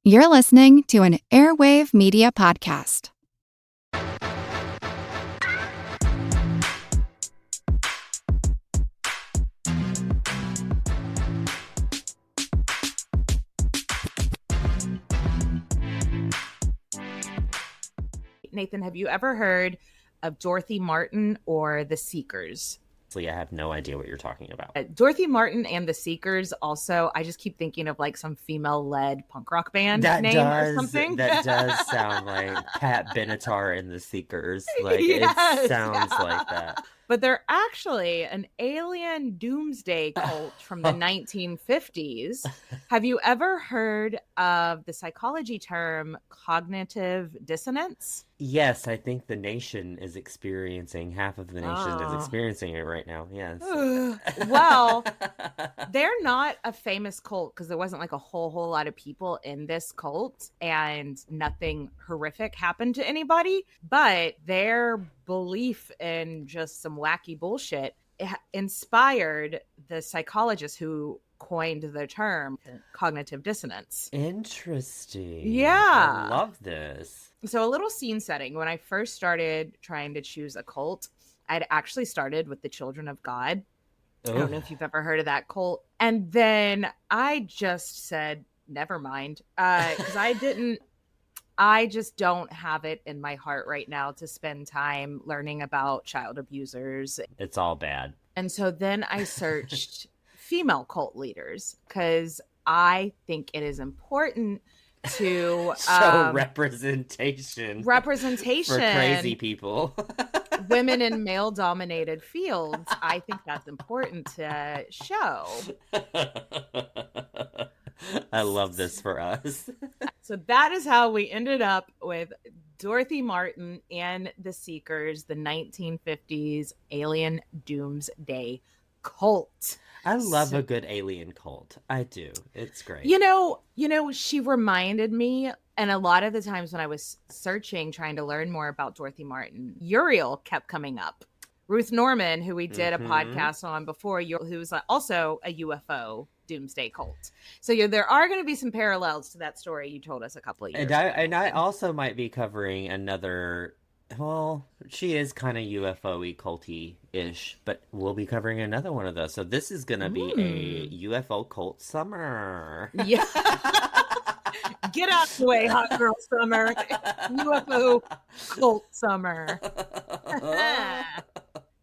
You're listening to an Airwave Media Podcast. Nathan, have you ever heard of Dorothy Martin or The Seekers? I have no idea what you're talking about. Dorothy Martin and The Seekers also, I just keep thinking of like some female-led punk rock band or something. That does sound like Pat Benatar and The Seekers. Like, it sounds like that. But they're actually an alien doomsday cult from the 1950s. Have you ever heard of the psychology term cognitive dissonance? Yes, I think the nation is experiencing, half of the nation is experiencing it right now. Yes. Well, they're not a famous cult because there wasn't like a whole lot of people in this cult and nothing horrific happened to anybody. But their belief in just some wacky bullshit inspired the psychologist who coined the term cognitive dissonance. Interesting. Yeah. I love this. So a little scene setting. When I first started trying to choose a cult, I'd actually started with the Children of God. I don't know if you've ever heard of that cult. And then I just said, never mind. Because I just don't have it in my heart right now to spend time learning about child abusers. It's all bad. And so then I searched female cult leaders because I think it is important to show representation for crazy people. Women in male-dominated fields. I think that's important to show. I love this for us. So that is how we ended up with Dorothy Martin and The Seekers, the 1950s alien doomsday cult. I love a good alien cult. I do. It's great. You know, she reminded me, and a lot of the times when I was searching, trying to learn more about Dorothy Martin, Uriel kept coming up. Ruth Norman, who we did a podcast on before, who's also a UFO doomsday cult. So there are going to be some parallels to that story you told us a couple of years ago. And I also might be covering another. Well, she is kind of UFO-y, culty-ish, but we'll be covering another one of those. So this is going to be a UFO cult summer. Yeah. Get out the way, hot girl summer. UFO cult summer.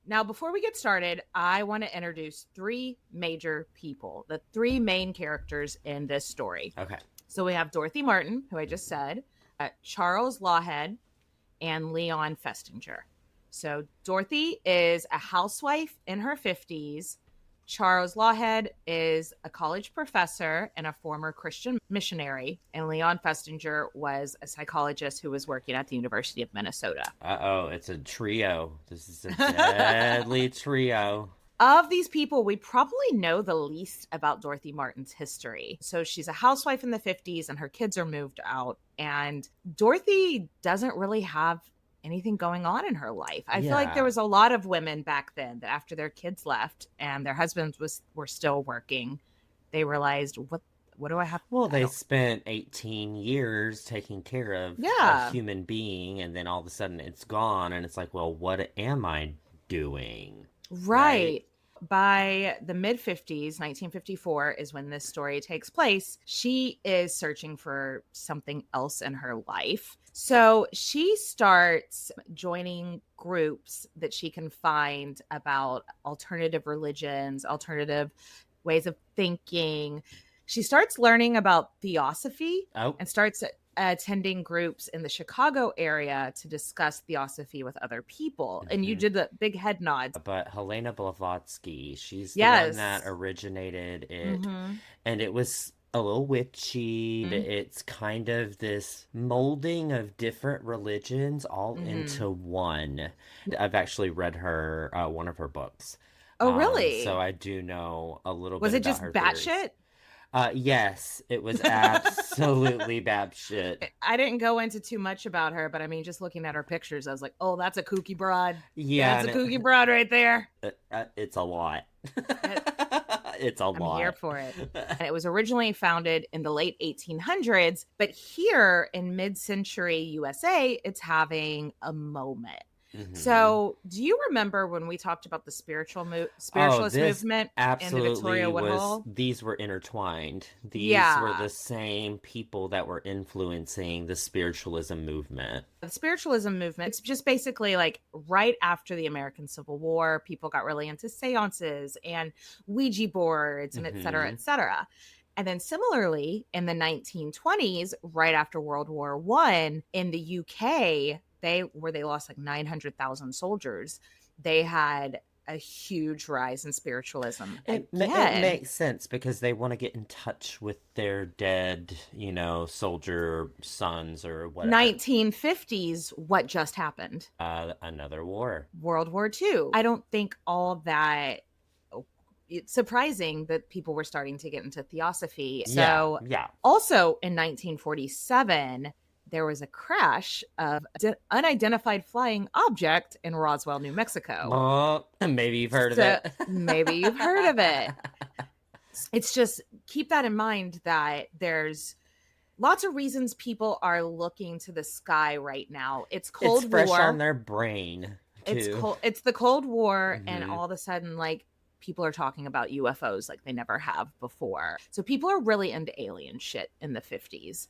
Now, before we get started, I want to introduce three major people, the three main characters in this story. Okay. So we have Dorothy Martin, who I just said, Charles Lawhead, and Leon Festinger. So Dorothy is a housewife in her 50s. Charles Lawhead is a college professor and a former Christian missionary. And Leon Festinger was a psychologist who was working at the University of Minnesota. Uh-oh, it's a trio. This is a deadly trio. Of these people, we probably know the least about Dorothy Martin's history. So she's a housewife in the 50s and her kids are moved out. And Dorothy doesn't really have anything going on in her life. I feel like there was a lot of women back then that after their kids left and their husbands were still working, they realized, what do I have? Well, they spent 18 years taking care of a human being, and then all of a sudden it's gone. And it's like, well, what am I doing? Right. By the mid-50s, 1954 is when this story takes place. She is searching for something else in her life. So she starts joining groups that she can find about alternative religions, alternative ways of thinking. She starts learning about theosophy and starts attending groups in the Chicago area to discuss theosophy with other people. And you did the big head nods. But Helena Blavatsky, she's the one that originated it. And it was a little witchy. It's kind of this molding of different religions all into one. I've actually read her one of her books. Oh, really? So I do know a little bit about her. Was it just batshit? Yes, it was absolutely bad shit. I didn't go into too much about her, but I mean, just looking at her pictures, I was like, oh, that's a kooky broad. Yeah. That's a kooky broad right there. It's a lot. It's a lot. I'm here for it. And it was originally founded in the late 1800s, but here in mid-century USA, it's having a moment. Mm-hmm. So do you remember when we talked about the spiritualist movement in the Victoria Woodhull? These were intertwined. These were the same people that were influencing the spiritualism movement. The spiritualism movement, it's just basically like right after the American Civil War, people got really into seances and Ouija boards and et cetera, et cetera. And then similarly, in the 1920s, right after World War I, in the UK, they lost like 900,000 soldiers. They had a huge rise in spiritualism. It makes sense because they want to get in touch with their dead, soldier sons or whatever. 1950s, what just happened? Another war. World War II. I don't think all that... It's surprising that people were starting to get into theosophy. So also in 1947... there was a crash of an unidentified flying object in Roswell, New Mexico. Maybe you've heard of it. Maybe you've heard of it. It's just, keep that in mind that there's lots of reasons people are looking to the sky right now. It's Cold War. It's fresh on their brain, too. It's cold. It's the Cold War, and all of a sudden, like, people are talking about UFOs like they never have before. So people are really into alien shit in the 50s.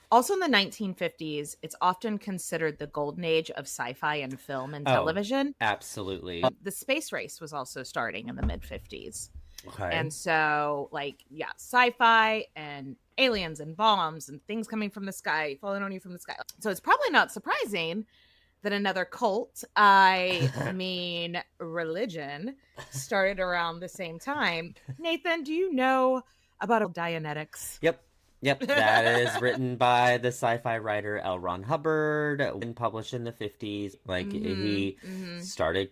Also in the 1950s, it's often considered the golden age of sci-fi and film and television. Absolutely. The space race was also starting in the mid-50s. Okay. And so, sci-fi and aliens and bombs and things coming from the sky, falling on you from the sky. So it's probably not surprising that another cult, religion, started around the same time. Nathan, do you know about Dianetics? Yep, that is written by the sci-fi writer L. Ron Hubbard and published in the 50s. Like, he started,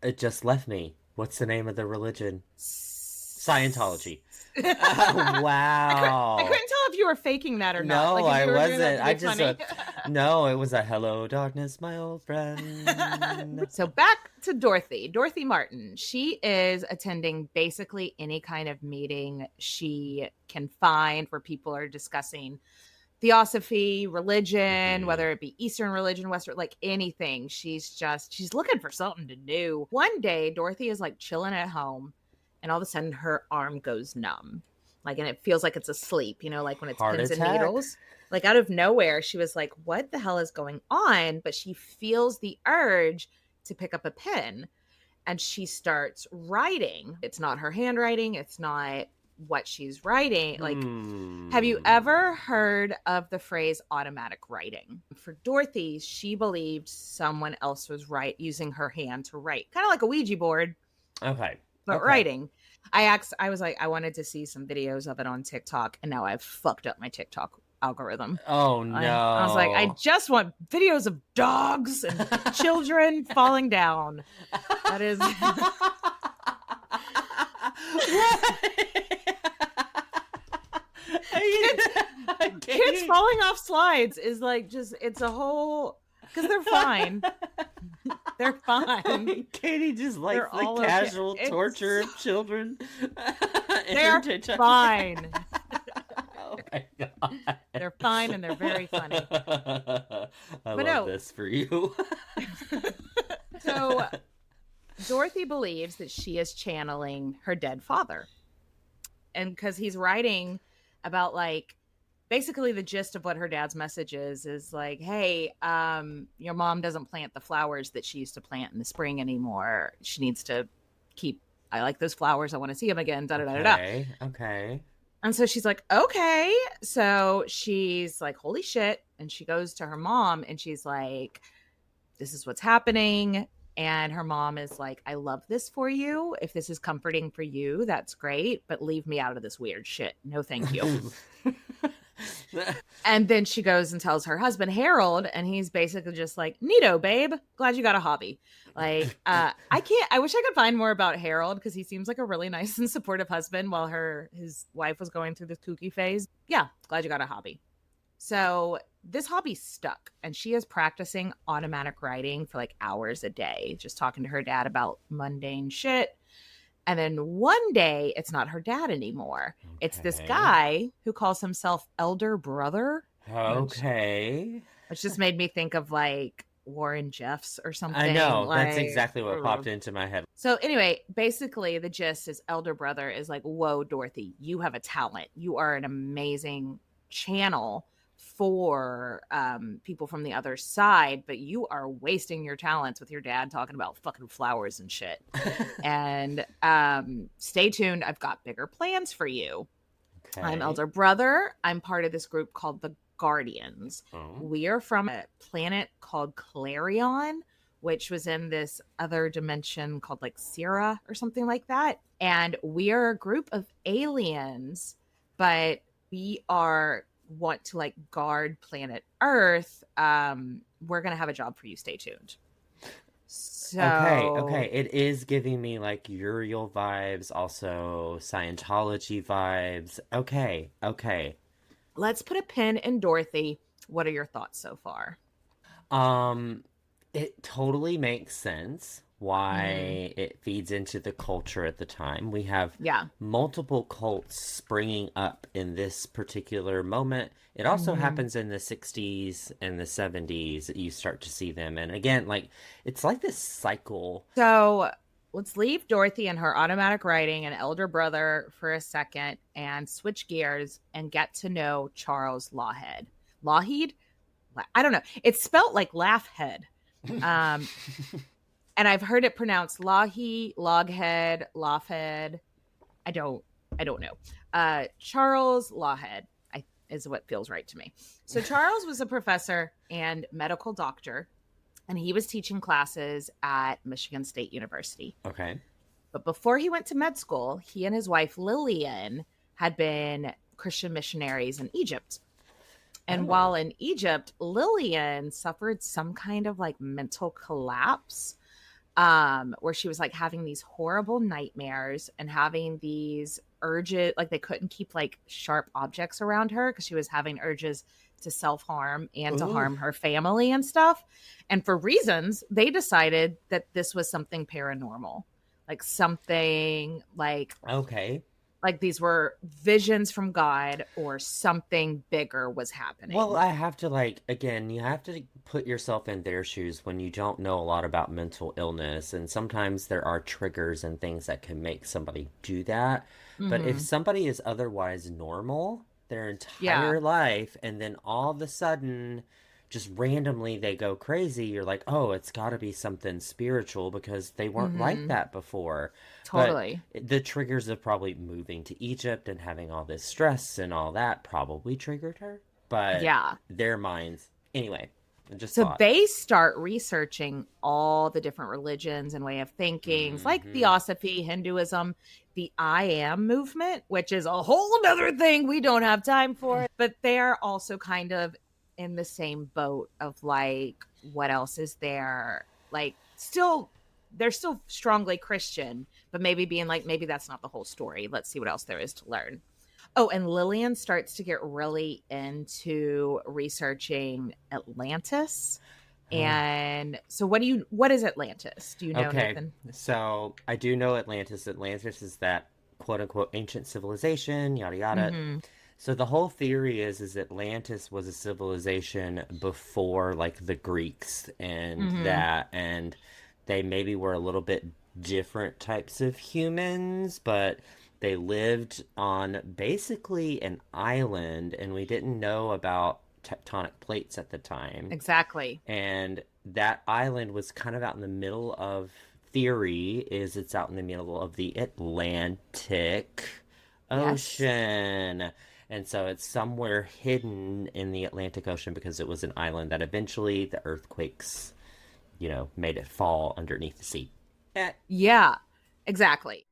it just left me. What's the name of the religion? Scientology. Wow. I couldn't tell if you were faking that or not. No, I wasn't. I just, no, it was a hello, darkness, my old friend. So back to Dorothy Martin. She is attending basically any kind of meeting she can find where people are discussing theosophy, religion, whether it be Eastern religion, Western, like anything. She's looking for something to do. One day, Dorothy is like chilling at home, and all of a sudden her arm goes numb. Like, and it feels like it's asleep, like when it's pins and needles. Like out of nowhere, she was like, what the hell is going on? But she feels the urge to pick up a pen, and she starts writing. It's not her handwriting. It's not what she's writing. Like, have you ever heard of the phrase automatic writing? For Dorothy, she believed someone else was using her hand to write, kind of like a Ouija board. Okay. But writing. I was like, I wanted to see some videos of it on TikTok, and now I've fucked up my TikTok algorithm. Oh no. I was like, I just want videos of dogs and children falling down. That is kids falling off slides is like, just, it's a whole, because they're fine. They're fine. Katie just likes the casual torture of children. They're fine. Oh my God. They're fine, and they're very funny. I love this for you. So Dorothy believes that she is channeling her dead father. And because he's writing about, like, basically the gist of what her dad's message is like, hey, your mom doesn't plant the flowers that she used to plant in the spring anymore. She needs to I like those flowers. I want to see them again. Okay. And so she's like, okay. So she's like, holy shit. And she goes to her mom and she's like, this is what's happening. And her mom is like, I love this for you. If this is comforting for you, that's great. But leave me out of this weird shit. No, thank you. And then she goes and tells her husband, Harold, and he's basically just like, neato, babe. Glad you got a hobby. Like, I wish I could find more about Harold, because he seems like a really nice and supportive husband while his wife was going through this kooky phase. Yeah, glad you got a hobby. So this hobby stuck, and she is practicing automatic writing for like hours a day, just talking to her dad about mundane shit. And then one day, it's not her dad anymore. Okay. It's this guy who calls himself Elder Brother. Okay. Which just made me think of like Warren Jeffs or something. I know. That's exactly what popped into my head. So anyway, basically the gist is Elder Brother is like, whoa, Dorothy, you have a talent. You are an amazing channel for people from the other side, but you are wasting your talents with your dad talking about fucking flowers and shit. And stay tuned. I've got bigger plans for you. Okay. I'm Elder Brother. I'm part of this group called the Guardians. Oh. We are from a planet called Clarion, which was in this other dimension called like Sierra or something like that. And we are a group of aliens, but we want to like guard planet Earth. We're gonna have a job for you. Stay tuned. So okay, it is giving me like Uriel vibes, also Scientology vibes. Okay. Let's put a pin in Dorothy. What are your thoughts so far? It totally makes sense why it feeds into the culture at the time. We have multiple cults springing up in this particular moment. It also happens in the 60s and the 70s that you start to see them. And again, like, it's like this cycle. So let's leave Dorothy and her automatic writing and Elder Brother for a second and switch gears and get to know Charles Lawhead. Lawhead? I don't know. It's spelt like laugh head. And I've heard it pronounced Lawhead, Loghead, Lawhead. I don't know. Charles Lawhead is what feels right to me. So Charles was a professor and medical doctor, and he was teaching classes at Michigan State University. Okay. But before he went to med school, he and his wife Lillian had been Christian missionaries in Egypt. And while in Egypt, Lillian suffered some kind of like mental collapse, where she was like having these horrible nightmares and having these urges, like they couldn't keep like sharp objects around her because she was having urges to self-harm and to harm her family and stuff. And for reasons, they decided that this was something paranormal, like something like, like these were visions from God or something bigger was happening. Well, I have to you have to put yourself in their shoes when you don't know a lot about mental illness. And sometimes there are triggers and things that can make somebody do that. Mm-hmm. But if somebody is otherwise normal their entire life, and then all of a sudden just randomly they go crazy, you're like, oh, it's got to be something spiritual because they weren't like that before. Totally. But the triggers of probably moving to Egypt and having all this stress and all that probably triggered her. But their minds, anyway. They start researching all the different religions and way of thinking, like Theosophy, Hinduism, the I Am movement, which is a whole other thing we don't have time for. But they're also kind of in the same boat of like, what else is there? Like, they're still strongly Christian, but maybe being like, maybe that's not the whole story. Let's see what else there is to learn. Oh, and Lillian starts to get really into researching Atlantis. And so what is Atlantis? Do you know, Nathan? So I do know Atlantis. Atlantis is that quote unquote ancient civilization, yada yada. Mm-hmm. So the whole theory is Atlantis was a civilization before like the Greeks and that, and they maybe were a little bit different types of humans, but they lived on basically an island, and we didn't know about tectonic plates at the time. Exactly. And that island was kind of out in the middle of it's out in the middle of the Atlantic Ocean. Yes. And so it's somewhere hidden in the Atlantic Ocean because it was an island that eventually the earthquakes, made it fall underneath the sea. Yeah, exactly.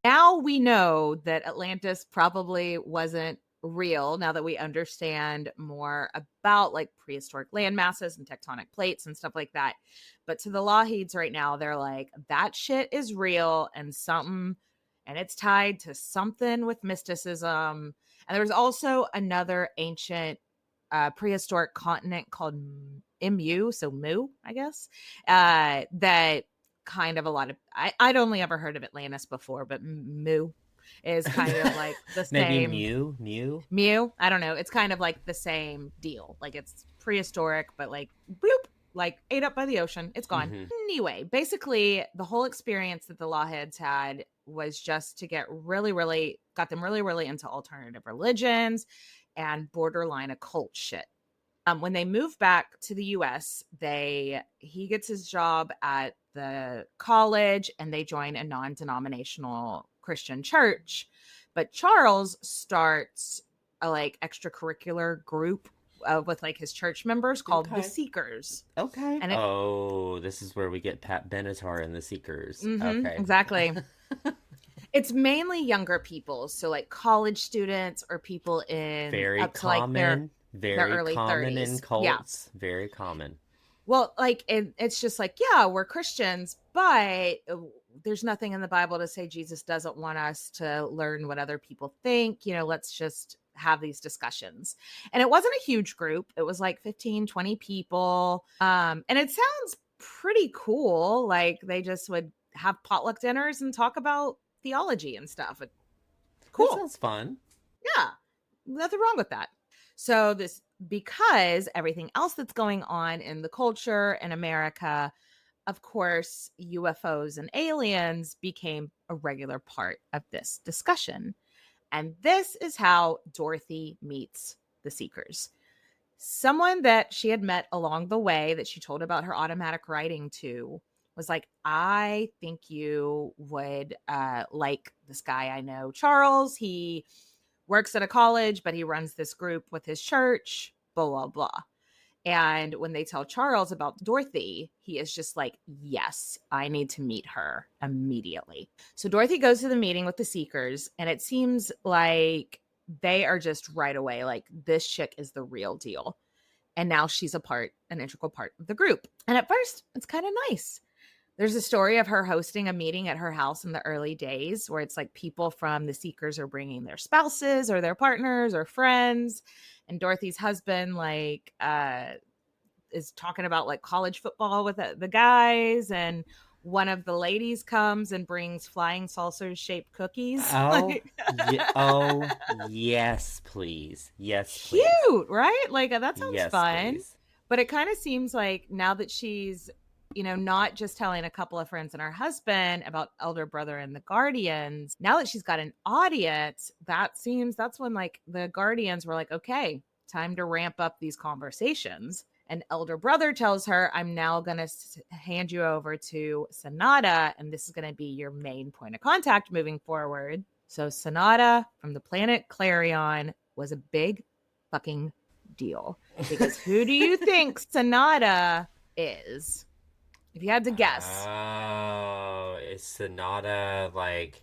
Now we know that Atlantis probably wasn't real, now that we understand more about like prehistoric land masses and tectonic plates and stuff like that. But to the Lawheads right now, they're like, that shit is real and it's tied to something with mysticism. And there's also another ancient a prehistoric continent called Mu, so Mu, I guess, that kind of a lot of, I'd only ever heard of Atlantis before, but Mu is kind of like the same. Maybe Mu, I don't know. It's kind of like the same deal. Like it's prehistoric, but like boop, like ate up by the ocean. It's gone. Mm-hmm. Anyway, basically the whole experience that the Lawheads had was just to got them really, really into alternative religions and borderline occult shit. When they move back to the US, he gets his job at the college and they join a non-denominational Christian church. But Charles starts a like extracurricular group with like his church members called the Seekers. Okay. And this is where we get Pat Benatar and the Seekers. Mm-hmm, okay. Exactly. It's mainly younger people, so like college students or people in very up to common, like their early common 30s. in cults. Yeah. Very common. Well, like it's just like, yeah, we're Christians, but there's nothing in the Bible to say Jesus doesn't want us to learn what other people think. You know, let's just have these discussions. And it wasn't a huge group. It was like 15, 20 people. And it sounds pretty cool. Like they just would have potluck dinners and talk about theology and stuff. Cool. That sounds fun. Yeah. Nothing wrong with that. So because everything else that's going on in the culture in America, of course, UFOs and aliens became a regular part of this discussion. And this is how Dorothy meets the Seekers. Someone that she had met along the way that she told about her automatic writing to was like, I think you would like this guy I know, Charles. He works at a college, but he runs this group with his church, blah, blah, blah. And when they tell Charles about Dorothy, he is just like, yes, I need to meet her immediately. So Dorothy goes to the meeting with the Seekers, and it seems like they are just right away like, this chick is the real deal. And now she's an integral part of the group. And at first, it's kind of nice. There's a story of her hosting a meeting at her house in the early days where it's like people from the Seekers are bringing their spouses or their partners or friends. And Dorothy's husband like is talking about like college football with the guys. And one of the ladies comes and brings flying saucer shaped cookies. Oh, yes, please. Yes, please. Cute, right? Like that sounds fun. Please. But it kind of seems like now that she's, you know, not just telling a couple of friends and her husband about Elder Brother and the Guardians. Now that she's got an audience, that's when like the Guardians were like, okay, time to ramp up these conversations. And Elder Brother tells her, I'm now going to hand you over to Sonata, and this is going to be your main point of contact moving forward. So Sonata from the planet Clarion was a big fucking deal. Because who do you think Sonata is? If you had to guess. Oh, is Sonata like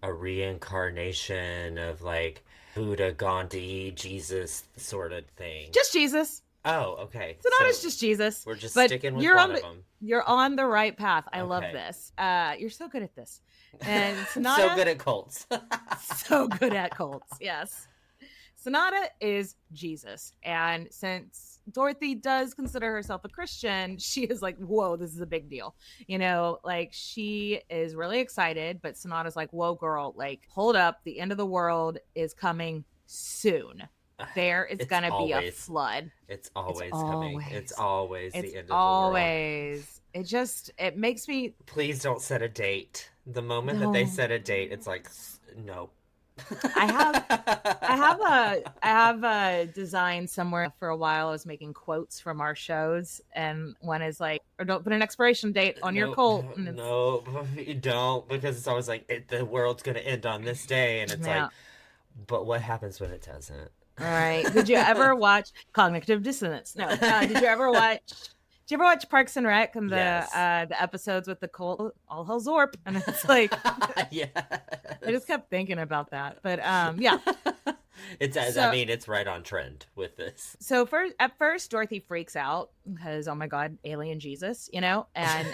a reincarnation of like Buddha, Gandhi, Jesus sort of thing? Just Jesus. Oh, okay. Sonata's just Jesus. We're just sticking with one of them. You're on the right path. I love this. You're so good at this. And Sonata... so good at cults. So good at cults, yes. Sonata is Jesus. And since Dorothy does consider herself a Christian, she is like, whoa, this is a big deal. You know, like she is really excited, but Sonata's like, whoa, girl, like hold up. The end of the world is coming soon. There is going to be a flood. It's always coming. It's always the end of the world. It makes me... Please don't set a date. The moment that they set a date, it's like, no. I have a design somewhere. For a while I was making quotes from our shows, and one is like, or don't put an expiration date on your cult. No, you don't, because it's always like the world's gonna end on this day, and it's like, but what happens when it doesn't? All right. Did you ever watch Cognitive Dissonance? No. Did you ever watch Parks and Rec and the episodes with the cult? All hell Zorp, and it's like, yeah. I just kept thinking about that, but yeah. It's right on trend with this. So at first, Dorothy freaks out because, oh my God, alien Jesus, you know, and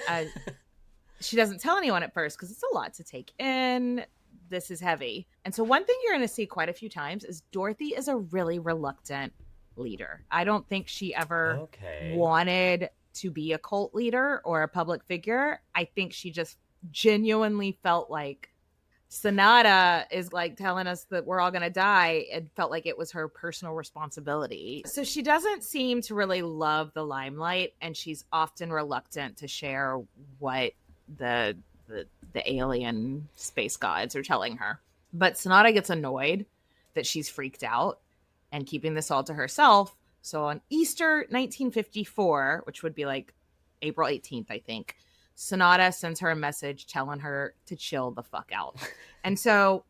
she doesn't tell anyone at first because it's a lot to take in. This is heavy. And so one thing you're going to see quite a few times is Dorothy is a really reluctant leader. I don't think she ever wanted to be a cult leader or a public figure. I think she just genuinely felt like Sonata is like telling us that we're all going to die, and felt like it was her personal responsibility. So she doesn't seem to really love the limelight, and she's often reluctant to share what the alien space gods are telling her. But Sonata gets annoyed that she's freaked out and keeping this all to herself. So on Easter 1954, which would be like April 18th, I think, Sonata sends her a message telling her to chill the fuck out. And so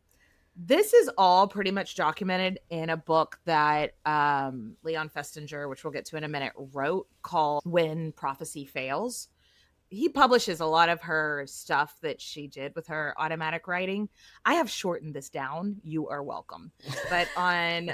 this is all pretty much documented in a book that Leon Festinger, which we'll get to in a minute, wrote, called When Prophecy Fails. He publishes a lot of her stuff that she did with her automatic writing. I have shortened this down. You are welcome. But on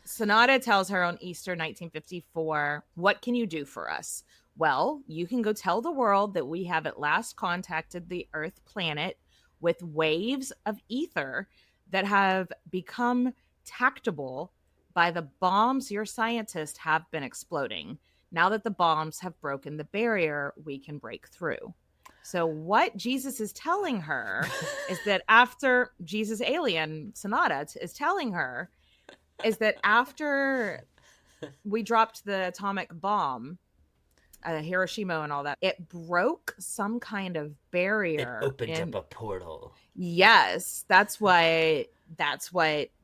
Sonata tells her on Easter 1954, "What can you do for us? Well, you can go tell the world that we have at last contacted the Earth planet with waves of ether that have become tactable by the bombs your scientists have been exploding. Now that the bombs have broken the barrier, we can break through." So what Jesus is telling her is that after Jesus alien, Sonata, is telling her is that after we dropped the atomic bomb, Hiroshima and all that, it broke some kind of barrier. It opened up a portal. Yes, that's what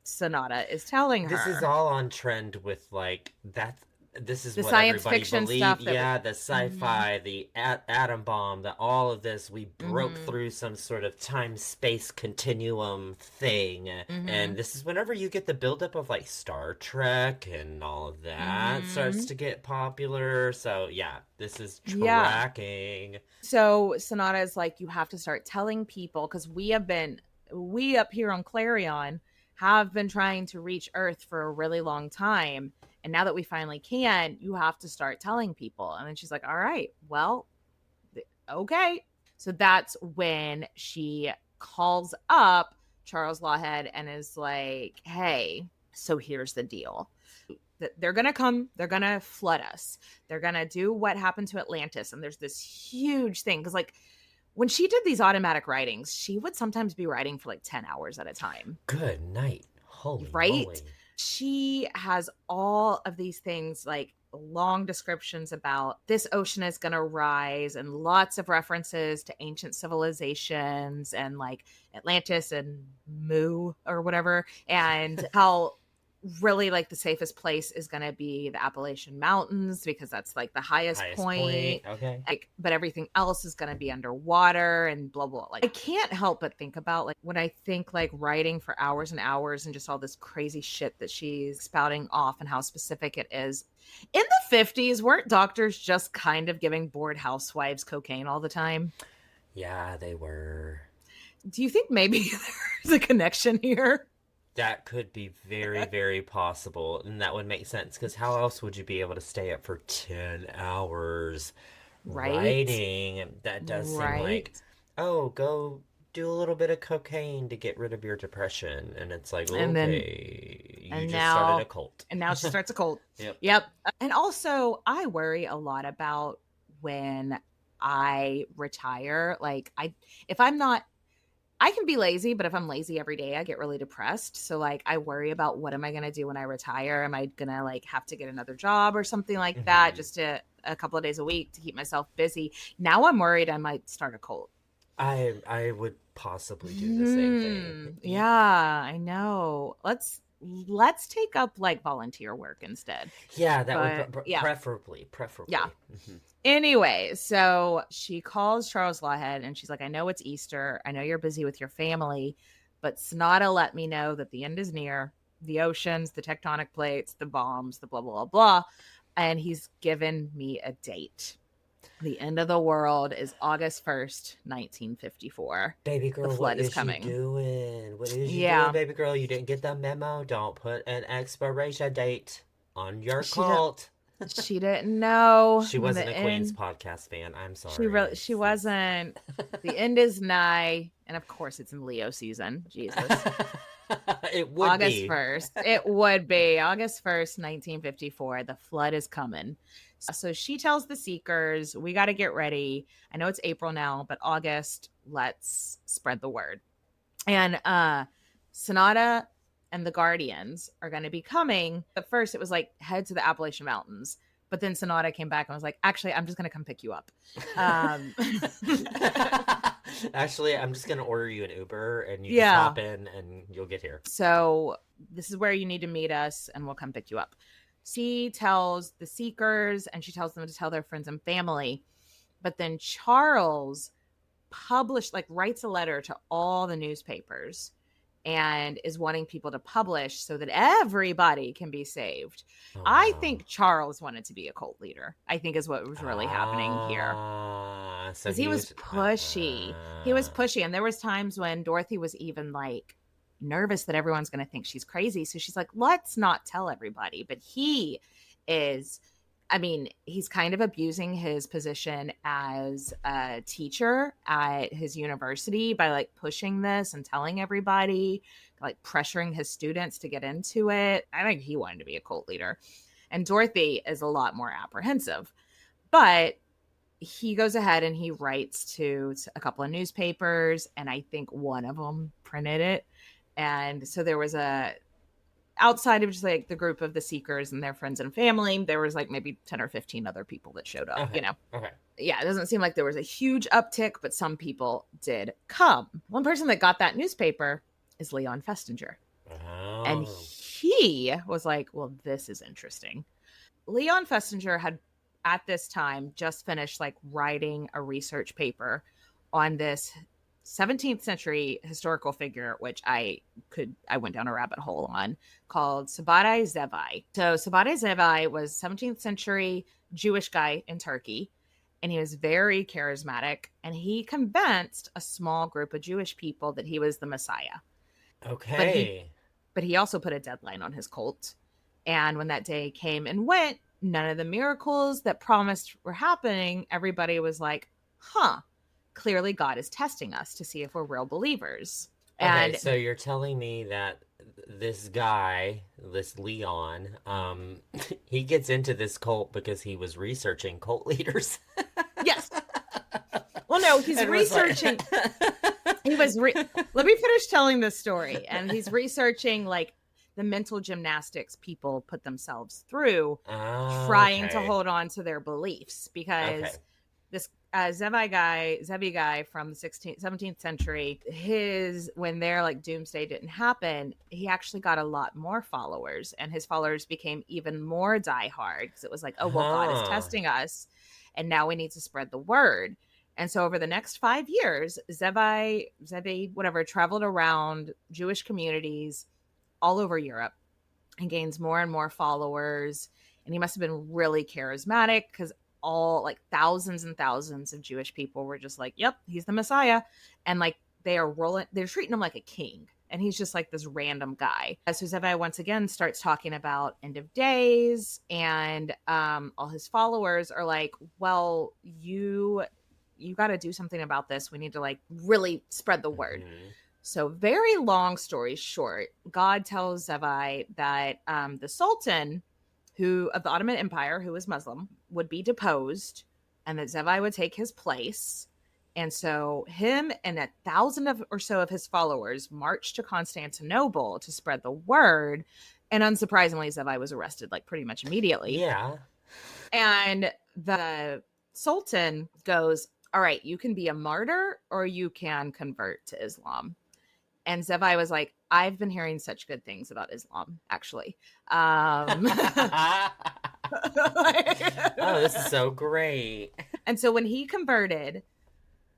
Sonata is telling her. This is all on trend with like that's. This is the what science everybody fiction believed. stuff. Yeah, the sci-fi, the atom bomb, that all of this, we broke through some sort of time-space continuum thing. And this is whenever you get the buildup of like Star Trek and all of that starts to get popular. So yeah, this is tracking. So Sonata is like, you have to start telling people, because we up here on Clarion have been trying to reach Earth for a really long time. And now that we finally can, you have to start telling people. And then she's like, all right, well, okay. So that's when she calls up Charles Lawhead and is like, hey, so here's the deal. They're going to come. They're going to flood us. They're going to do what happened to Atlantis. And there's this huge thing. Because like when she did these automatic writings, she would sometimes be writing for like 10 hours at a time. Good night. Holy right? moly. She has all of these things, like long descriptions about this ocean is going to rise, and lots of references to ancient civilizations and like Atlantis and Mu or whatever, and how really like the safest place is going to be the Appalachian Mountains because that's like the highest point. Okay. Like, but everything else is going to be underwater and blah, blah. Like I can't help but think about like when I think like writing for hours and hours and just all this crazy shit that she's spouting off and how specific it is. In the 50s, weren't doctors just kind of giving bored housewives cocaine all the time? Yeah, they were. Do you think maybe there's a connection here? That could be very, very possible. And that would make sense, because how else would you be able to stay up for 10 hours writing? That does seem like, oh, go do a little bit of cocaine to get rid of your depression. And it's like, okay, you just started a cult. And now she starts a cult. Yep. And also, I worry a lot about when I retire. Like, if I'm not, I can be lazy, but if I'm lazy every day, I get really depressed. So like, I worry about what am I going to do when I retire? Am I going to like have to get another job or something like that, just a couple of days a week to keep myself busy? Now I'm worried I might start a cult. I would possibly do the same thing. Yeah, I know. Let's take up like volunteer work instead. Yeah, that would preferably. Yeah. Anyway, so she calls Charles Lawhead and she's like, I know it's Easter. I know you're busy with your family, but Sonata let me know that the end is near. The oceans, the tectonic plates, the bombs, the blah, blah, blah, blah. And he's given me a date. The end of the world is August 1st, 1954. Baby girl, the flood what is coming. You doing? What is you doing, baby girl? You didn't get the memo? Don't put an expiration date on your cult. She didn't know. She wasn't a Queen's podcast fan. I'm sorry. She wasn't. The end is nigh. And of course, it's in Leo season. Jesus. It would August be. 1st. It would be August 1st, 1954. The flood is coming. So she tells the Seekers, we got to get ready. I know it's April now, but August, let's spread the word. And Sonata and the Guardians are going to be coming. At first, it was like head to the Appalachian Mountains. But then Sonata came back and was like, actually, I'm just going to come pick you up. Actually, I'm just going to order you an Uber and you just hop in and you'll get here. So this is where you need to meet us and we'll come pick you up. She tells the Seekers and she tells them to tell their friends and family. But then Charles writes a letter to all the newspapers and is wanting people to publish so that everybody can be saved. Oh, I think Charles wanted to be a cult leader, I think is what was really happening here. Because he was pushy. He was pushy. And there was times when Dorothy was even like nervous that everyone's going to think she's crazy. So she's like, let's not tell everybody. But he is... I mean, he's kind of abusing his position as a teacher at his university by like pushing this and telling everybody, like pressuring his students to get into it. I think he wanted to be a cult leader. And Dorothy is a lot more apprehensive. But he goes ahead and he writes to a couple of newspapers, and I think one of them printed it. And so there was outside of just like the group of the Seekers and their friends and family, there was like maybe 10 or 15 other people that showed up, Okay. Okay. Yeah, it doesn't seem like there was a huge uptick, but some people did come. One person that got that newspaper is Leon Festinger. Oh. And he was like, well, this is interesting. Leon Festinger had at this time just finished like writing a research paper on this 17th century historical figure, which I went down a rabbit hole on, called Sabbatai Zevi. So Sabbatai Zevi was 17th century Jewish guy in Turkey, and he was very charismatic, and he convinced a small group of Jewish people that he was the Messiah. Okay. But he also put a deadline on his cult. And when that day came and went, none of the miracles that promised were happening. Everybody was like, clearly God is testing us to see if we're real believers. Okay, and so you're telling me that this guy, this Leon, he gets into this cult because he was researching cult leaders. Yes. Well, no, he's researching. Let me finish telling this story. And he's researching like the mental gymnastics people put themselves through, trying to hold on to their beliefs, because this Zevi guy from the 17th century, when their like doomsday didn't happen, he actually got a lot more followers, and his followers became even more diehard because it was like, oh, well, God is testing us, and now we need to spread the word. And so over the next 5 years, Zevi, traveled around Jewish communities all over Europe and gains more and more followers. And he must have been really charismatic because all like thousands and thousands of Jewish people were just like, yep, he's the Messiah. And like they're treating him like a king. And he's just like this random guy. So Zevi once again starts talking about end of days, and all his followers are like, well, you got to do something about this. We need to like really spread the word. Mm-hmm. So very long story short, God tells Zevi that the Sultan of the Ottoman Empire, who was Muslim, would be deposed, and that Zevi would take his place. And so him and 1,000 or so of his followers marched to Constantinople to spread the word. And unsurprisingly, Zevi was arrested like pretty much immediately. Yeah. And the Sultan goes, all right, you can be a martyr or you can convert to Islam. And Zevi was like, I've been hearing such good things about Islam, actually. Oh, this is so great. And so when he converted,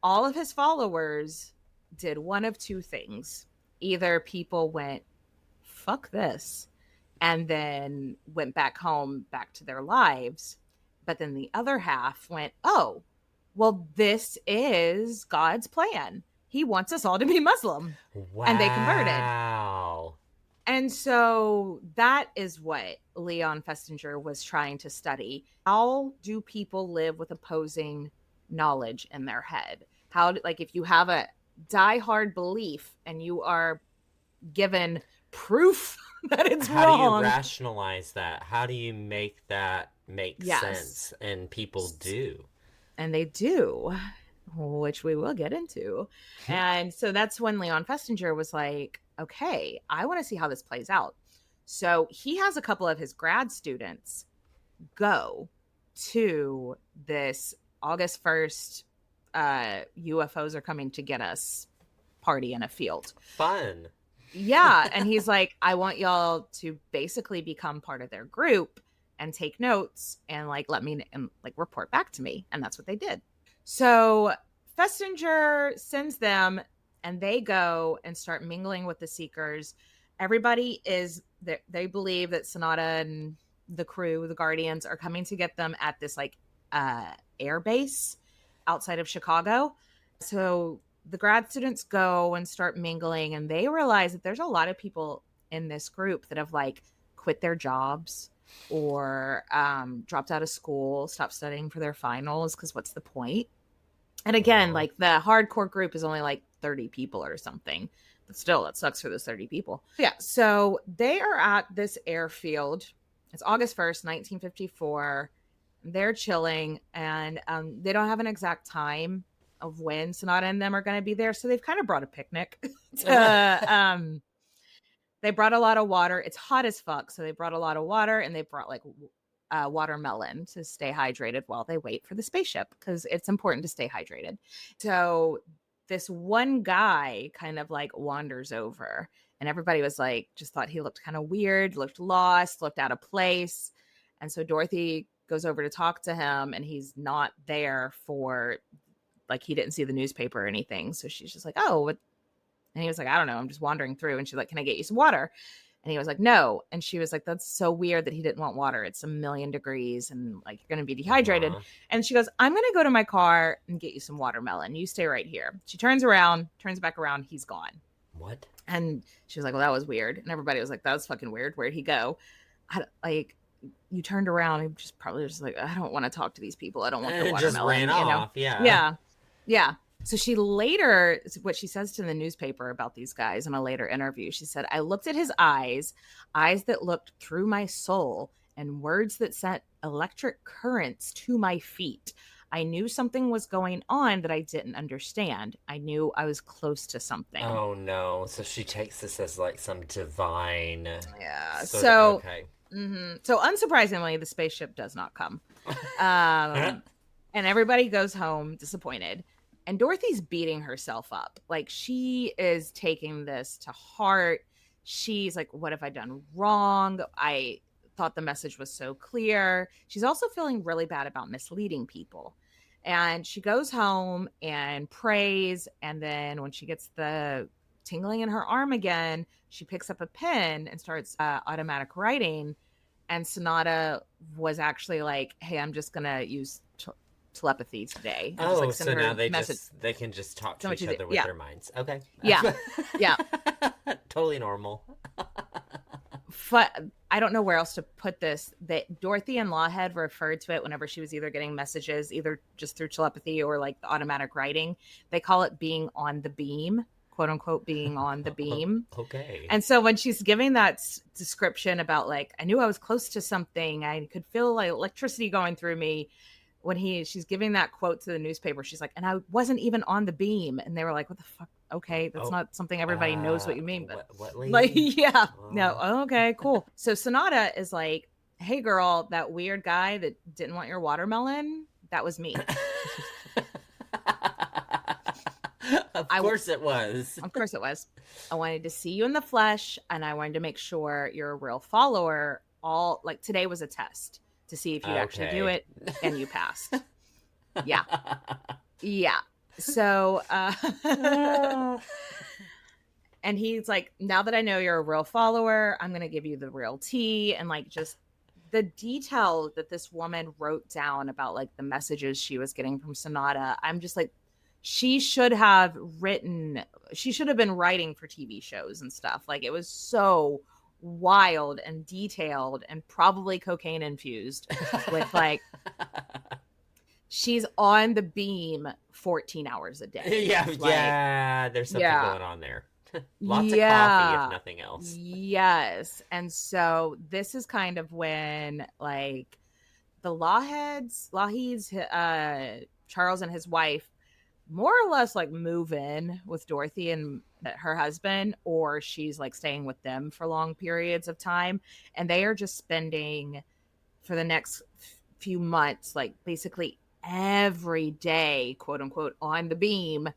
all of his followers did one of two things. Either people went, fuck this, and then went back home, back to their lives. But then the other half went, oh, well, this is God's plan. He wants us all to be Muslim. Wow. And they converted. Wow. And so that is what Leon Festinger was trying to study. How do people live with opposing knowledge in their head? How, like, if you have a diehard belief and you are given proof that it's How wrong. How do you rationalize that? How do you make that make sense? And people do. And they do, which we will get into. And so that's when Leon Festinger was like, okay, I want to see how this plays out. So he has a couple of his grad students go to this August 1st, UFOs are coming to get us party in a field. Fun. Yeah. And he's like, I want y'all to basically become part of their group and take notes and like let me and like report back to me. And that's what they did. So Festinger sends them and they go and start mingling with the seekers. Everybody is they believe that Sonata and the crew, the Guardians, are coming to get them at this like air base outside of Chicago. So the grad students go and start mingling, and they realize that there's a lot of people in this group that have like quit their jobs or dropped out of school, stopped studying for their finals, because what's the point? And again, like the hardcore group is only like 30 people or something, but still that sucks for those 30 people. Yeah. So they are at this airfield. It's August 1st, 1954. They're chilling, and they don't have an exact time of when Sonata and them are going to be there. So they've kind of brought a picnic. They brought a lot of water. It's hot as fuck. So they brought a lot of water, and they brought like watermelon to stay hydrated while they wait for the spaceship, because it's important to stay hydrated. So this one guy kind of like wanders over, and everybody was like, just thought he looked kind of weird, looked lost, looked out of place. And so Dorothy goes over to talk to him, and he's not there for like, he didn't see the newspaper or anything. So she's just like, oh, what? And he was like, I don't know, I'm just wandering through. And she's like, can I get you some water? And he was like, no. And she was like, that's so weird that he didn't want water. It's 1,000,000 degrees and like, you're going to be dehydrated. And she goes, I'm going to go to my car and get you some watermelon. You stay right here. She turns back around. He's gone. What? And she was like, well, that was weird. And everybody was like, that was fucking weird. Where'd he go? You turned around and just probably just like, I don't want to talk to these people. I don't want the watermelon. Just ran off. Yeah. Yeah. Yeah. So she later, what she says to the newspaper about these guys in a later interview, she said, I looked at his eyes that looked through my soul, and words that sent electric currents to my feet. I knew something was going on that I didn't understand. I knew I was close to something. Oh, no. So she takes this as like some divine. Yeah. Okay. Mm-hmm. So unsurprisingly, the spaceship does not come. And everybody goes home disappointed. And Dorothy's beating herself up. Like, she is taking this to heart. She's like, what have I done wrong? I thought the message was so clear. She's also feeling really bad about misleading people. And she goes home and prays. And then when she gets the tingling in her arm again, she picks up a pen and starts automatic writing. And Sonata was actually like, hey, I'm just going to use telepathy today. Oh, like so now they can just talk to each other with their minds. Okay. Yeah. Yeah. Totally normal. I don't know where else to put this. That Dorothy and Lawhead referred to it whenever she was either getting messages, either just through telepathy or like the automatic writing. They call it being on the beam, quote unquote, being on the beam. Okay. And so when she's giving that description about like, I knew I was close to something, I could feel like electricity going through me. When she's giving that quote to the newspaper, she's like, and I wasn't even on the beam. And they were like, what the fuck? Okay, that's not something everybody knows what you mean. But what lady? Like, yeah, no, okay, cool. So Sonata is like, hey girl, that weird guy that didn't want your watermelon, that was me. Of course it was. Of course it was. I wanted to see you in the flesh, and I wanted to make sure you're a real follower. Today was a test to see if you actually do it, and you passed. Yeah. Yeah. So, and he's like, now that I know you're a real follower, I'm going to give you the real tea. And like, just the detail that this woman wrote down about like the messages she was getting from Sonata. I'm just like, she should have been writing for TV shows and stuff. Like, it was so wild and detailed and probably cocaine infused with like, she's on the beam 14 hours a day. Yeah, like, yeah, there's something going on there. Lots of coffee, if nothing else. Yes. And so this is kind of when, like, the Lawheads, Charles and his wife, more or less like move in with Dorothy and her husband, or she's like staying with them for long periods of time. And they are just spending for the next few months, like basically every day, quote unquote, on the beam,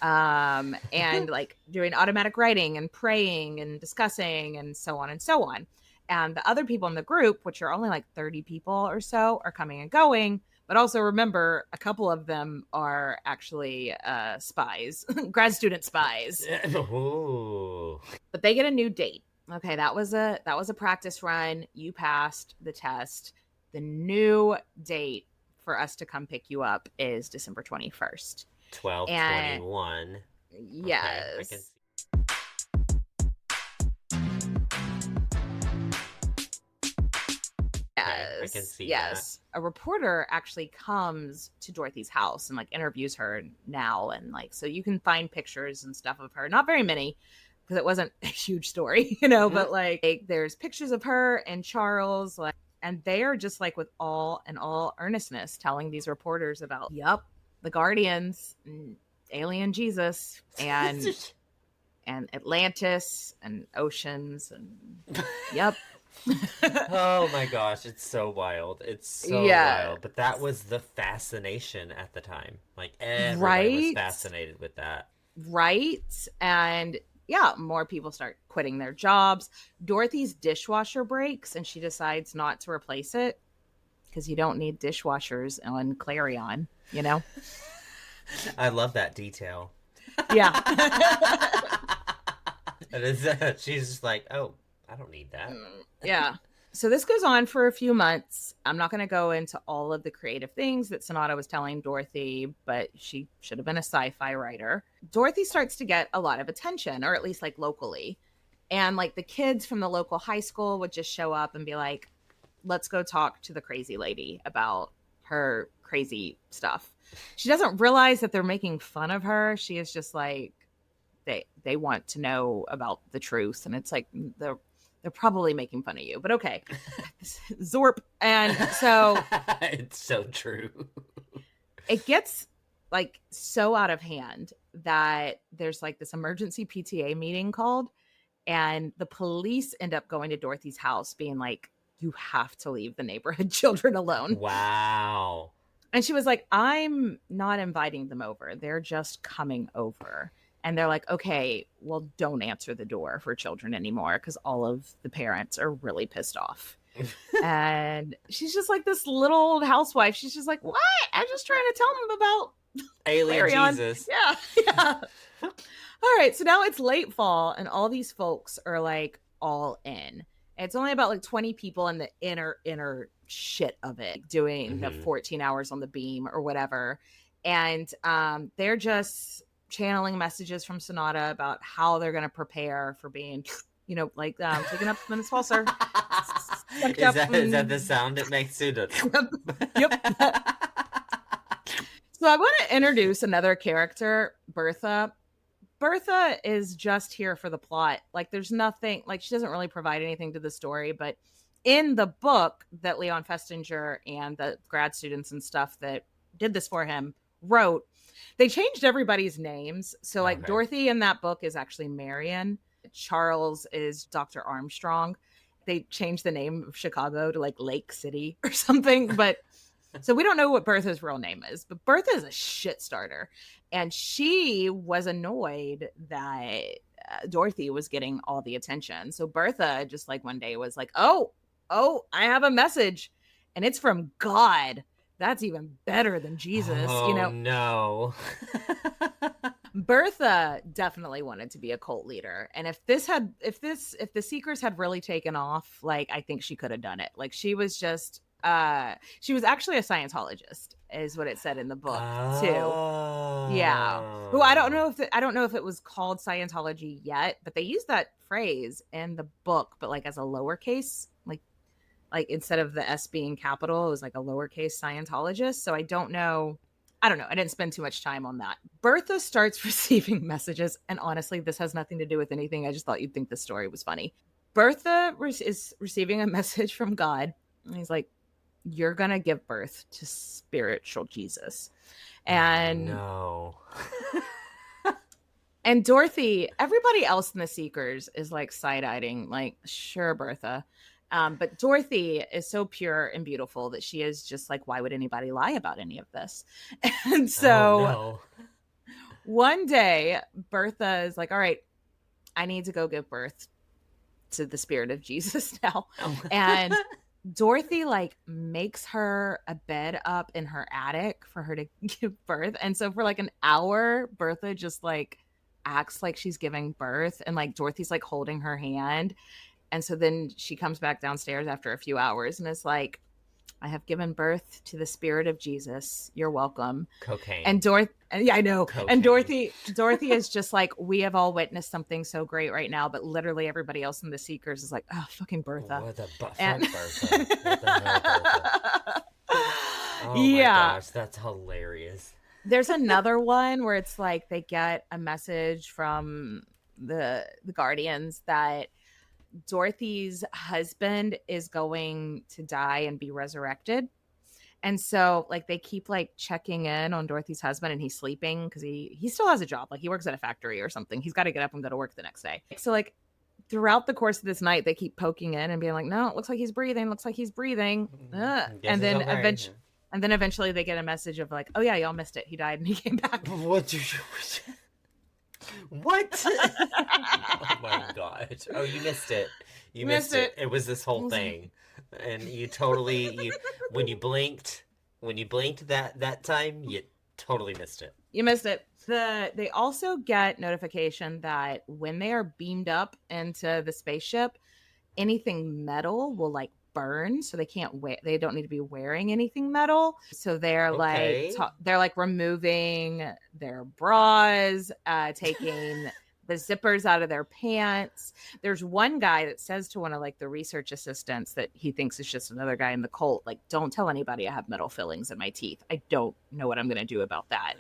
and like doing automatic writing and praying and discussing and so on and so on. And the other people in the group, which are only like 30 people or so, are coming and going. But also remember, a couple of them are actually spies, grad student spies. Ooh. But they get a new date. Okay, that was a practice run. You passed the test. The new date for us to come pick you up is December 21st. 12/21. Yes. Okay, I can see that. A reporter actually comes to Dorothy's house and like interviews her now, and like, so you can find pictures and stuff of her. Not very many, because it wasn't a huge story, but like there's pictures of her and Charles, like, and they are just like with all earnestness telling these reporters about, the Guardians and alien Jesus and and Atlantis and oceans and Oh my gosh, it's so wild. It's so wild. But that was the fascination at the time. Like, everybody was fascinated with that. Right. And more people start quitting their jobs. Dorothy's dishwasher breaks and she decides not to replace it, because you don't need dishwashers on Clarion, I love that detail. Yeah. She's just like, oh, I don't need that. Yeah. So this goes on for a few months. I'm not going to go into all of the creative things that Sonata was telling Dorothy, but she should have been a sci-fi writer. Dorothy starts to get a lot of attention, or at least like locally. And like the kids from the local high school would just show up and be like, let's go talk to the crazy lady about her crazy stuff. She doesn't realize that they're making fun of her. She is just like, they want to know about the truth. And it's like, they're probably making fun of you, but okay. Zorp. And so it's so true. It gets like so out of hand that there's like this emergency PTA meeting called, and the police end up going to Dorothy's house being like, you have to leave the neighborhood children alone. Wow. And she was like, I'm not inviting them over. They're just coming over. And they're like, okay, well, don't answer the door for children anymore, because all of the parents are really pissed off. And she's just like this little old housewife. She's just like, what? I'm just trying to tell them about alien Clarion. Jesus. Yeah. All right. So now it's late fall and all these folks are like all in. It's only about like 20 people in the inner shit of it, doing the 14 hours on the beam or whatever. And they're just channeling messages from Sonata about how they're going to prepare for being, like taking up the saucer. Is that the sound it makes? Yep. So I want to introduce another character, Bertha. Bertha is just here for the plot. Like, there's nothing, like, she doesn't really provide anything to the story, but in the book that Leon Festinger and the grad students and stuff that did this for him wrote, they changed everybody's names. So like Dorothy in that book is actually Marion. Charles is Dr. Armstrong. They changed the name of Chicago to like Lake City or something. But so we don't know what Bertha's real name is, but Bertha is a shit starter. And she was annoyed that Dorothy was getting all the attention. So Bertha just like one day was like, oh, I have a message and it's from God. That's even better than Jesus, No. Bertha definitely wanted to be a cult leader. And if the Seekers had really taken off, like, I think she could have done it. Like, she was just she was actually a Scientologist, is what it said in the book too. Yeah. Who I don't know if it was called Scientology yet, but they used that phrase in the book, but like as a lowercase, like instead of the S being capital, it was like a lowercase Scientologist. So I don't know I don't know. I didn't spend too much time on that. Bertha starts receiving messages. And honestly, this has nothing to do with anything. I just thought you'd think the story was funny. Bertha is receiving a message from God. And he's like, you're going to give birth to spiritual Jesus. And no. And Dorothy, everybody else in the Seekers is like side-eyeing, like, sure, Bertha. But Dorothy is so pure and beautiful that she is just like, why would anybody lie about any of this? And so one day, Bertha is like, all right, I need to go give birth to the spirit of Jesus now. And Dorothy like makes her a bed up in her attic for her to give birth. And so for like an hour, Bertha just like acts like she's giving birth, and like Dorothy's like holding her hand. And so then she comes back downstairs after a few hours and is like, I have given birth to the spirit of Jesus. You're welcome. Cocaine. And yeah, I know. Cocaine. And Dorothy is just like, we have all witnessed something so great right now, but literally everybody else in the Seekers is like, oh, fucking Bertha. What the Bertha? What the hell, Bertha? Oh my gosh, that's hilarious. There's another one where it's like they get a message from the Guardians that Dorothy's husband is going to die and be resurrected. And so like they keep like checking in on Dorothy's husband, and he's sleeping because he still has a job. Like he works at a factory or something. He's got to get up and go to work the next day. So like throughout the course of this night, they keep poking in and being like, no, it looks like he's breathing. And then eventually they get a message of like, oh yeah, y'all missed it. He died and he came back. What? Oh my god. Oh, you missed it. You missed it. It was this whole thing. And you totally when you blinked that time, you totally missed it. You missed it. They also get notification that when they are beamed up into the spaceship, anything metal will like burn, so they don't need to be wearing anything metal. So they're like removing their bras, taking the zippers out of their pants. There's one guy that says to one of like the research assistants that he thinks is just another guy in the cult, like, don't tell anybody I have metal fillings in my teeth. I don't know what I'm gonna do about that.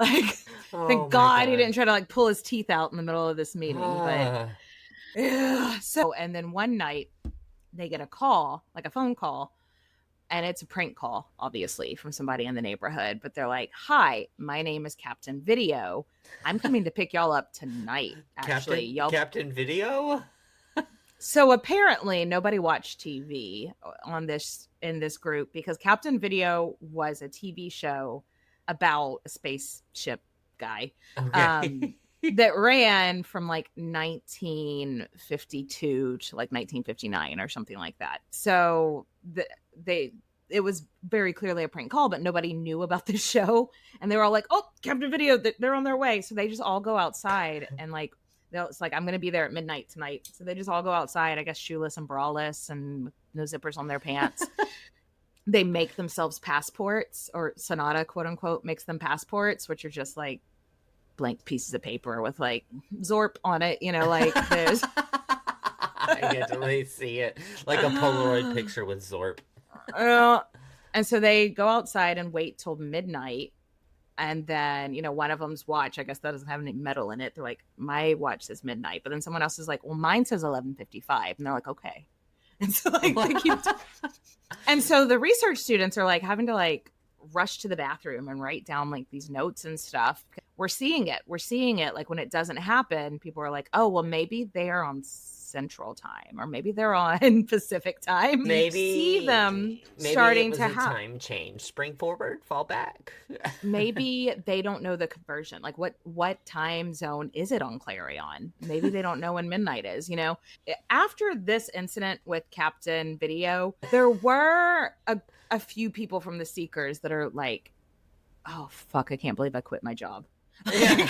Like, thank God he didn't try to like pull his teeth out in the middle of this meeting. But yeah. So, and then one night they get a call, like a phone call, and it's a prank call, obviously, from somebody in the neighborhood. But they're like, hi, my name is Captain Video. I'm coming to pick y'all up tonight, actually. Captain Video? So apparently nobody watched TV in this group, because Captain Video was a TV show about a spaceship guy. Okay. That ran from like 1952 to like 1959 or something like that. So it was very clearly a prank call, but nobody knew about the show. And they were all like, oh, Captain Video, they're on their way. So they just all go outside and like, it's like, I'm going to be there at midnight tonight. So they just all go outside, I guess, shoeless and braless and no zippers on their pants. They make themselves passports, or Sonata, quote unquote, makes them passports, which are just like blank pieces of paper with like Zorp on it, like there's I get to really see it, like a Polaroid picture with Zorp. And so they go outside and wait till midnight, and then one of them's watch, I guess that doesn't have any metal in it, they're like, my watch says midnight, but then someone else is like, well, mine says 11:55, and they're like, okay. And so like they keep and so the research students are like having to like rush to the bathroom and write down like these notes and stuff. We're seeing it like when it doesn't happen, people are like, oh, well, maybe they are on Central Time, or maybe they're on Pacific Time. Maybe see them starting to have time change, spring forward, fall back. Maybe they don't know the conversion, like what time zone is it on Clarion. Maybe they don't know when midnight is. After this incident with Captain Video, there were a few people from the Seekers that are like, oh fuck, I can't believe I quit my job. Yeah.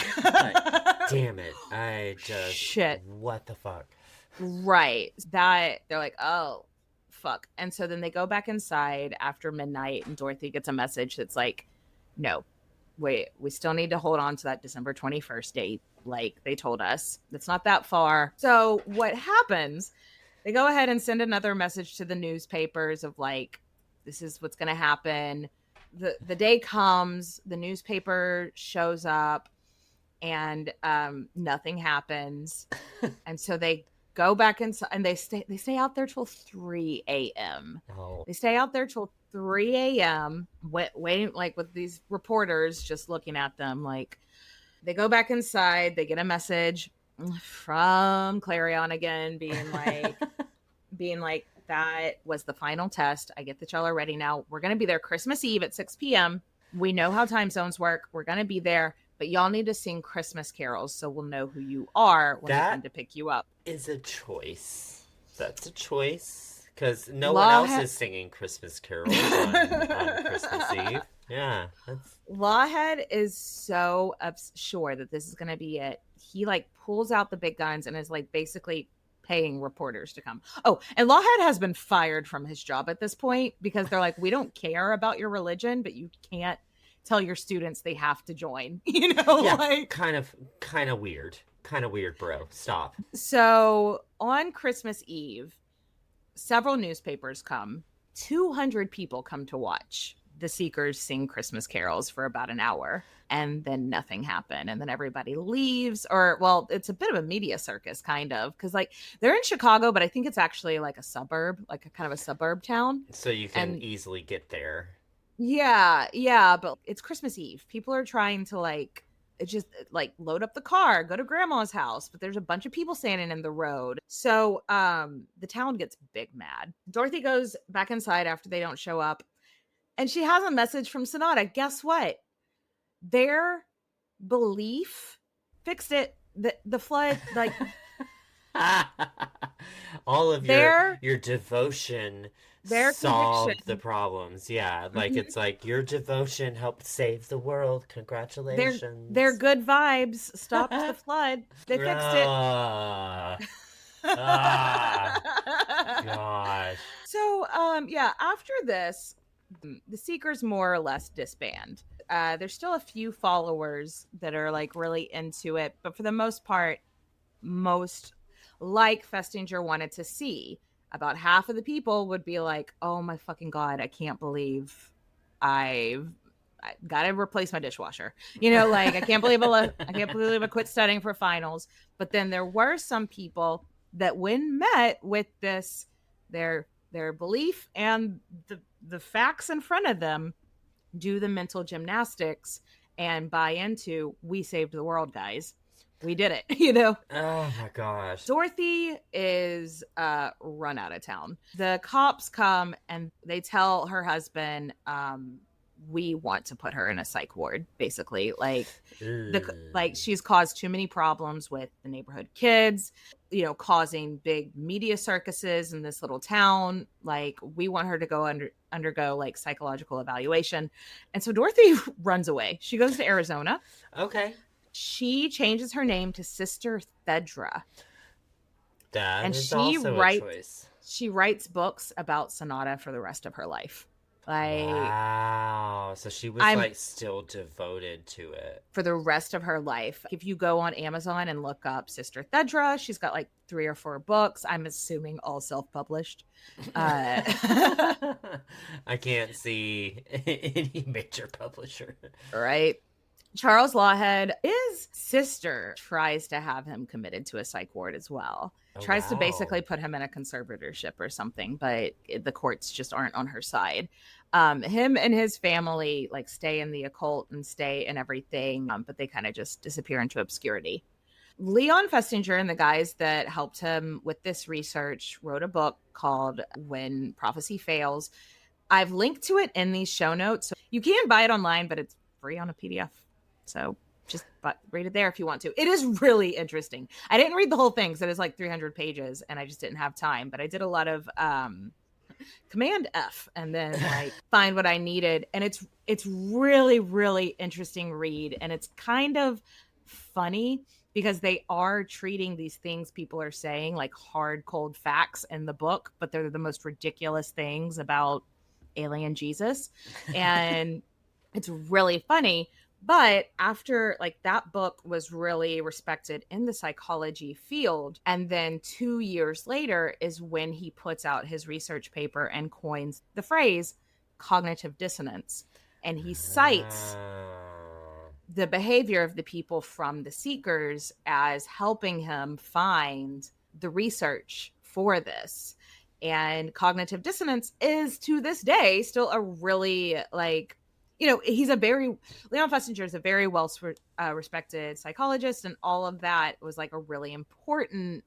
Damn it, I just shit, what the fuck. Right. That they're like, oh, fuck. And so then they go back inside after midnight, and Dorothy gets a message that's like, no, wait, we still need to hold on to that December 21st date. Like they told us, it's not that far. So what happens, they go ahead and send another message to the newspapers of like, this is what's going to happen. the day comes, the newspaper shows up, and nothing happens. And so they go back inside, and they stay out there till 3 a.m. Oh. They stay out there till 3 a.m. waiting, like, with these reporters just looking at them. Like, they go back inside, they get a message from Clarion again, being like, that was the final test. I get that y'all are ready now. We're going to be there Christmas Eve at 6 p.m. We know how time zones work. We're going to be there, but y'all need to sing Christmas carols so we'll know who you are when we come to pick you up. Is a choice. That's a choice, because no one else is singing Christmas carols on Christmas Eve. Yeah. Lawhead is so sure that this is going to be it. He, like, pulls out the big guns and is, like, basically paying reporters to come. Oh, and Lawhead has been fired from his job at this point because they're like, we don't care about your religion, but you can't tell your students they have to join. You know, yeah, like, kind of weird. Kind of weird, bro. Stop. So on Christmas Eve, several newspapers come. 200 people come to watch the Seekers sing Christmas carols for about an hour, and then nothing happened. And then everybody leaves, or, well, it's a bit of a media circus, kind of, because, like, they're in Chicago, but I think it's actually like a suburb, like a kind of a suburb town. So you can easily get there. Yeah, but it's Christmas Eve. People are trying to, like, just, like, load up the car, go to grandma's house, but there's a bunch of people standing in the road. So the town gets big mad. Dorothy goes back inside after they don't show up, and she has a message from Sonata. Guess what? Their belief fixed it. The flood, like, all of your devotion solved conviction. The problems. Yeah, like, it's like your devotion helped save the world. Congratulations. Their good vibes stopped the flood. They fixed it. Gosh. So after this, the Seekers more or less disband. There's still a few followers that are, like, really into it, but for the most part, most, like Festinger wanted to see, about half of the people would be like, oh my fucking God, I can't believe I gotta replace my dishwasher. You know, like, I can't believe I quit studying for finals. But then there were some people that, when met with this, their belief and the facts in front of them, do the mental gymnastics and buy into, we saved the world, guys. We did it, you know? Oh my gosh. Dorothy is run out of town. The cops come and they tell her husband, we want to put her in a psych ward, basically. Like, she's caused too many problems with the neighborhood kids, you know, causing big media circuses in this little town. Like, we want her to go undergo, like, psychological evaluation. And so Dorothy runs away. She goes to Arizona. Okay. She changes her name to Sister Thedra. That is also a choice. She writes books about Sonata for the rest of her life. Like, wow. So she was like still devoted to it for the rest of her life. If you go on Amazon and look up Sister Thedra, she's got like 3 or 4 books. I'm assuming all self-published. I can't see any major publisher. Right. Charles Lawhead, his sister tries to have him committed to a psych ward as well. Tries to basically put him in a conservatorship or something, but the courts just aren't on her side. Him and his family like stay in the occult and stay in everything, but they kind of just disappear into obscurity. Leon Festinger and the guys that helped him with this research wrote a book called When Prophecy Fails. I've linked to it in these show notes. So you can buy it online, but it's free on a PDF. So just read it there if you want to. It is really interesting. I didn't read the whole thing because it is like 300 pages and I just didn't have time. But I did a lot of Command F and then like find what I needed. And it's really, really interesting read. And it's kind of funny because they are treating these things people are saying like hard, cold facts in the book. But they're the most ridiculous things about alien Jesus. And it's really funny. But after like that book was really respected in the psychology field. And then 2 years later is when he puts out his research paper and coins the phrase cognitive dissonance. And he cites the behavior of the people from the Seekers as helping him find the research for this. And cognitive dissonance is, to this day, still a really, like, you know, Leon Festinger is a very well respected psychologist, and all of that was like a really important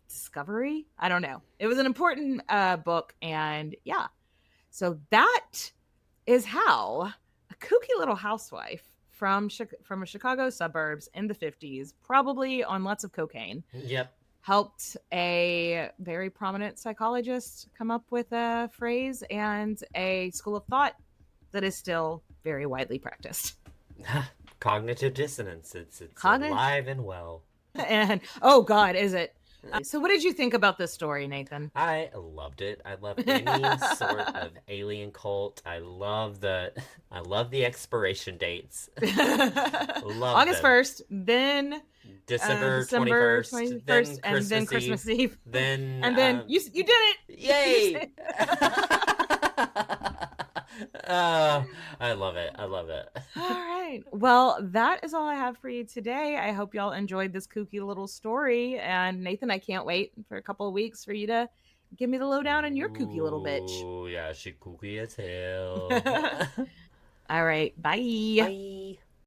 discovery. I don't know. It was an important book, and yeah. So that is how a kooky little housewife from a Chicago suburbs in the 50s, probably on lots of cocaine. Yep. Helped a very prominent psychologist come up with a phrase and a school of thought that is still very widely practiced. Cognitive dissonance. It's alive and well. And, oh God, is it? So what did you think about this story, Nathan? I loved it. I love any sort of alien cult. I love the expiration dates. August 1st, then December 21st, and then Christmas Eve. Then you did it. Yay! I love it. All right. Well, that is all I have for you today. I hope y'all enjoyed this kooky little story. And Nathan, I can't wait for a couple of weeks for you to give me the lowdown on your kooky little bitch. Oh, yeah, she kooky as hell. All right. Bye. Bye.